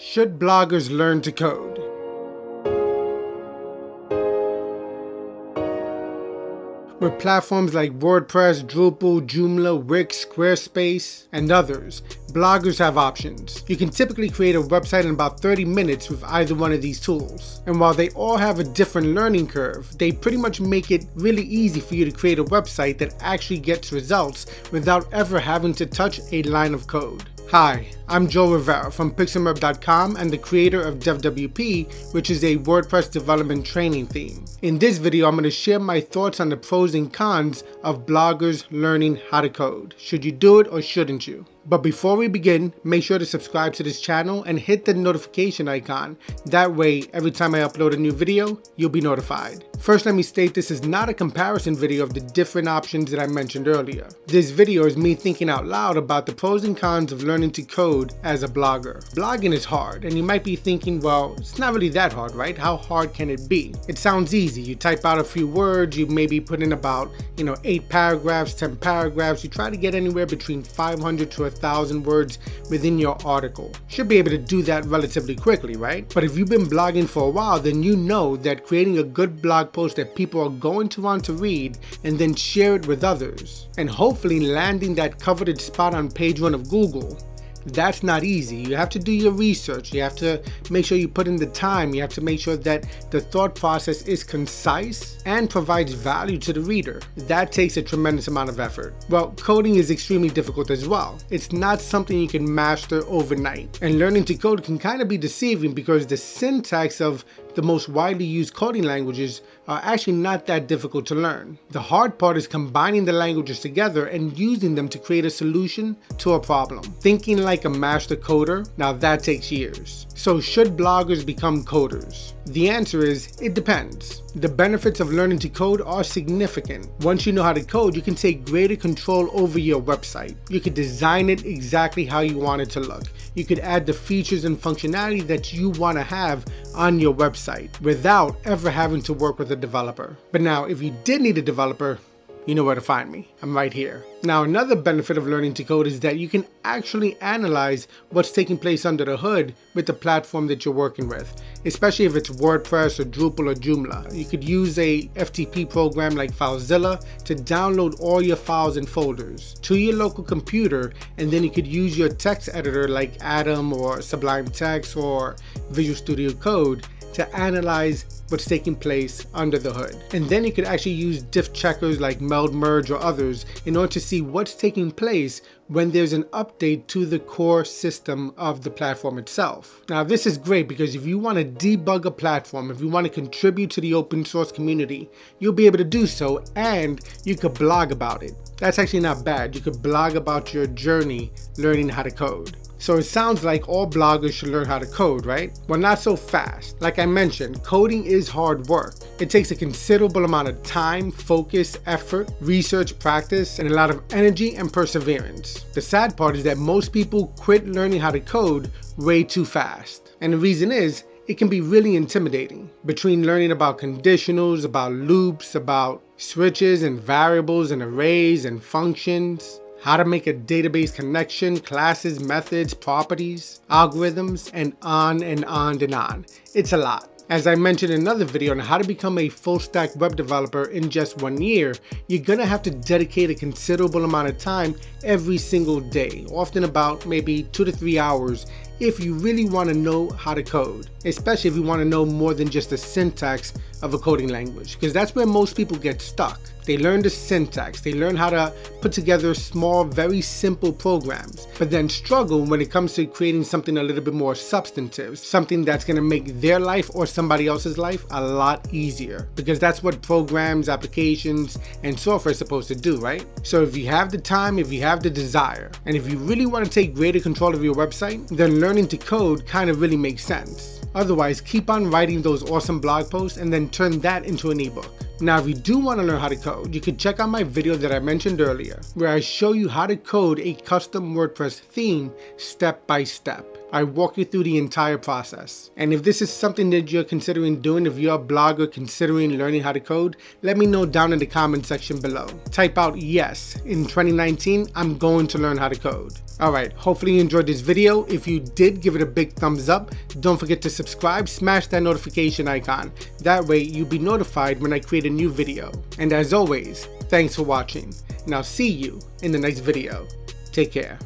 Should bloggers learn to code? With platforms like WordPress, Drupal, Joomla, Wix, Squarespace, and others, bloggers have options. You can typically create a website in about 30 minutes with either one of these tools. And while they all have a different learning curve, they pretty much make it really easy for you to create a website that actually gets results without ever having to touch a line of code. Hi, I'm Joel Rivera from pixelmerb.com and the creator of DevWP, which is a WordPress Development Training Theme. In this video, I'm going to share my thoughts on the pros and cons of bloggers learning how to code. Should you do it or shouldn't you? But before we begin, make sure to subscribe to this channel and hit the notification icon. That way, every time I upload a new video, you'll be notified. First, let me state this is not a comparison video of the different options that I mentioned earlier. This video is me thinking out loud about the pros and cons of learning to code as a blogger. Blogging is hard, and you might be thinking, well, it's not really that hard, right? How hard can it be? It sounds easy. You type out a few words, you maybe put in about, 8 paragraphs, 10 paragraphs. You try to get anywhere between 500 to 1,000 words within your article. Should be able to do that relatively quickly, right? But if you've been blogging for a while, then you know that creating a good blog post that people are going to want to read and then share it with others, and hopefully landing that coveted spot on page 1 of Google, that's not easy. You have to do your research. You have to make sure you put in the time. You have to make sure that the thought process is concise and provides value to the reader. That takes a tremendous amount of effort. Well, coding is extremely difficult as well. It's not something you can master overnight. And learning to code can kind of be deceiving because the syntax of the most widely used coding languages are actually not that difficult to learn. The hard part is combining the languages together and using them to create a solution to a problem. Thinking like a master coder, now that takes years. So should bloggers become coders? The answer is, it depends. The benefits of learning to code are significant. Once you know how to code, you can take greater control over your website. You could design it exactly how you want it to look. You could add the features and functionality that you want to have on your website without ever having to work with a developer. But now, if you did need a developer, you know where to find me. I'm right here. Now, another benefit of learning to code is that you can actually analyze what's taking place under the hood with the platform that you're working with, especially if it's WordPress or Drupal or Joomla. You could use a FTP program like FileZilla to download all your files and folders to your local computer, and then you could use your text editor like Atom or Sublime Text or Visual Studio Code to analyze what's taking place under the hood. And then you could actually use diff checkers like Meld Merge or others in order to see what's taking place when there's an update to the core system of the platform itself. Now, this is great because if you want to debug a platform, if you want to contribute to the open source community, you'll be able to do so, and you could blog about it. That's actually not bad. You could blog about your journey learning how to code. So it sounds like all bloggers should learn how to code, right? Well, not so fast. Like I mentioned, coding is hard work. It takes a considerable amount of time, focus, effort, research, practice, and a lot of energy and perseverance. The sad part is that most people quit learning how to code way too fast. And the reason is, it can be really intimidating. Between learning about conditionals, about loops, about switches and variables and arrays and functions, how to make a database connection, classes, methods, properties, algorithms, and on and on and on. It's a lot. As I mentioned in another video on how to become a full-stack web developer in just 1 year, you're gonna have to dedicate a considerable amount of time every single day, often about maybe 2 to 3 hours, if you really want to know how to code, especially if you want to know more than just the syntax of a coding language, because that's where most people get stuck. They learn the syntax, they learn how to put together small, very simple programs, but then struggle when it comes to creating something a little bit more substantive, something that's going to make their life or somebody else's life a lot easier, because that's what programs, applications, and software is supposed to do, right? So if you have the time, if you have the desire, and if you really want to take greater control of your website, then learning to code kind of really makes sense. Otherwise, keep on writing those awesome blog posts and then turn that into an ebook. Now, if you do want to learn how to code, you can check out my video that I mentioned earlier, where I show you how to code a custom WordPress theme step by step. I walk you through the entire process. And if this is something that you're considering doing, if you're a blogger considering learning how to code, let me know down in the comment section below. Type out yes, in 2019, I'm going to learn how to code. Alright, hopefully you enjoyed this video. If you did, give it a big thumbs up. Don't forget to subscribe, smash that notification icon. That way you'll be notified when I create a new video. And as always, thanks for watching, and I'll see you in the next video. Take care.